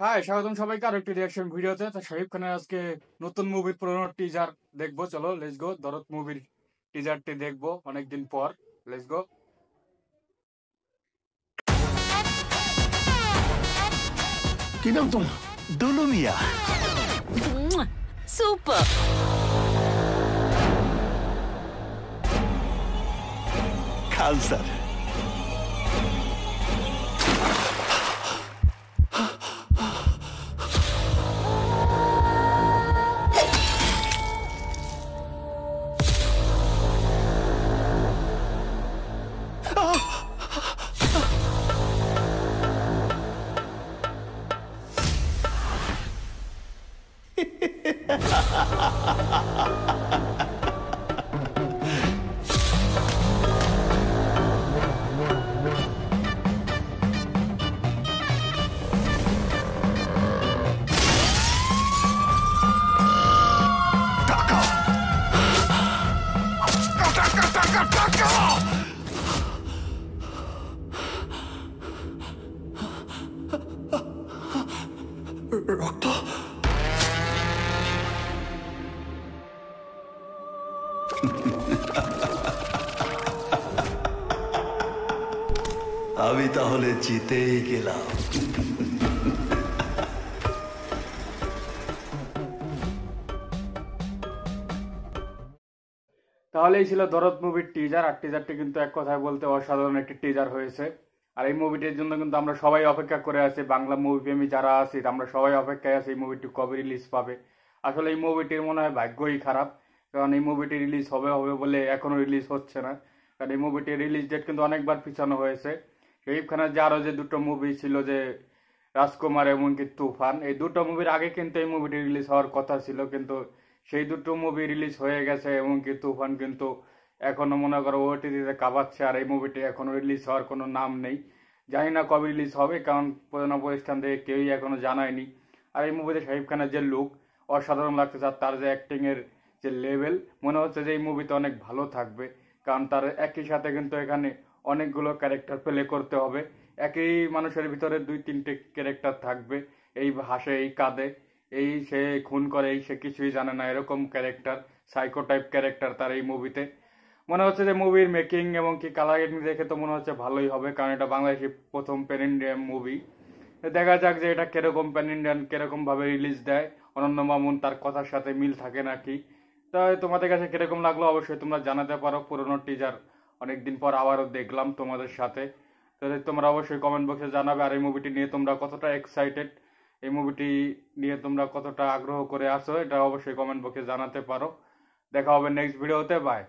High, স্বাগতম সবাইকে আরেকটি রিয়াকশন ভিডিওতে। তো শাকিব খানের আজকে নতুন মুভির পুরোনো টিজার দেখবো। চলো লেটস গো, দরদ মুভির টিজারটি দেখবো অনেকদিন পর। Let's go. কি নাম তোমার? দুলু মিয়া। সুপার। খান স্যার। রক্ত? আমি তাহলে জিতেই গেলাম। তাহলেই ছিল দরদ মুভির টিজার। আর টিজারটি কিন্তু এক কথায় বলতে অসাধারণ একটি টিজার হয়েছে। আর এই মুভিটির জন্য কিন্তু আমরা সবাই অপেক্ষা করে আছি, বাংলা মুভি প্রেমী যারা আছি আমরা সবাই অপেক্ষায় আছি এই মুভিটি কবে রিলিজ পাবে। আসলে এই মুভিটির মনে হয় ভাগ্যই খারাপ, কারণ এই মুভিটি রিলিজ হবে হবে বলে এখনো রিলিজ হচ্ছে না। কারণ এই মুভিটির রিলিজ ডেট কিন্তু অনেকবার পিছানো হয়েছে। শাকিব খানের যে আরো যে দুটো মুভি ছিল, যে রাজকুমার এমনকি তুফান, এই দুটো মুভির আগে কিন্তু এই মুভিটি রিলিজ হওয়ার কথা ছিল, কিন্তু সেই দুটো মুভি রিলিজ হয়ে গেছে। এমনকি তুফান কিন্তু এখনো মনে করো ওটিটিতে কাঁপাচ্ছে, আর এই মুভিটি এখনো রিলিজ হওয়ার কোনো নাম নেই। জানি না কবে রিলিজ হবে, কারণ প্রধান প্রতিষ্ঠান থেকে কেউই এখনো জানায়নি। আর এই মুভিতে শাকিব খানের যে লুক অসাধারণ লাগতেছে, আর তার যে অ্যাক্টিং এর যে লেভেল, মনে হচ্ছে যে এই মুভিতে অনেক ভালো থাকবে। কারণ তার একই সাথে কিন্তু এখানে অনেকগুলো ক্যারেক্টার প্লে করতে হবে। একই মানুষের ভিতরে দুই তিনটে ক্যারেক্টার থাকবে। এই হাসে, এই কাঁদে, এই সে খুন করে, এই সে কিছুই জানে না, এরকম ক্যারেক্টার, সাইকো টাইপ ক্যারেক্টার তার এই মুভিতে। মনে হচ্ছে যে মুভির মেকিং এবং কি কালারিং দেখে তো মনে হচ্ছে ভালোই হবে, কারণ এটা বাংলাদেশি প্রথম প্যান ইন্ডিয়ান মুভি। দেখা যাক যে এটা কিরকম প্যান ইন্ডিয়ান কিরকম ভাবে রিলিজ দেয়, অনন্য মামুন তার কথার সাথে মিল থাকে নাকি। তাই তোমাদের কাছে কিরকম লাগলো অবশ্যই তোমরা জানাতে পারো। পুরোনো টিজার অনেকদিন পর আবারও দেখলাম তোমাদের সাথে। তো তোমরা অবশ্যই কমেন্ট বক্সে জানাবে। আর এই মুভিটি নিয়ে তোমরা কতটা এক্সাইটেড, এই মুভিটি নিয়ে তোমরা কতটা আগ্রহ করে আসো, এটা অবশ্যই কমেন্ট বক্সে জানাতে পারো। দেখা হবে নেক্সট ভিডিওতে। বাই।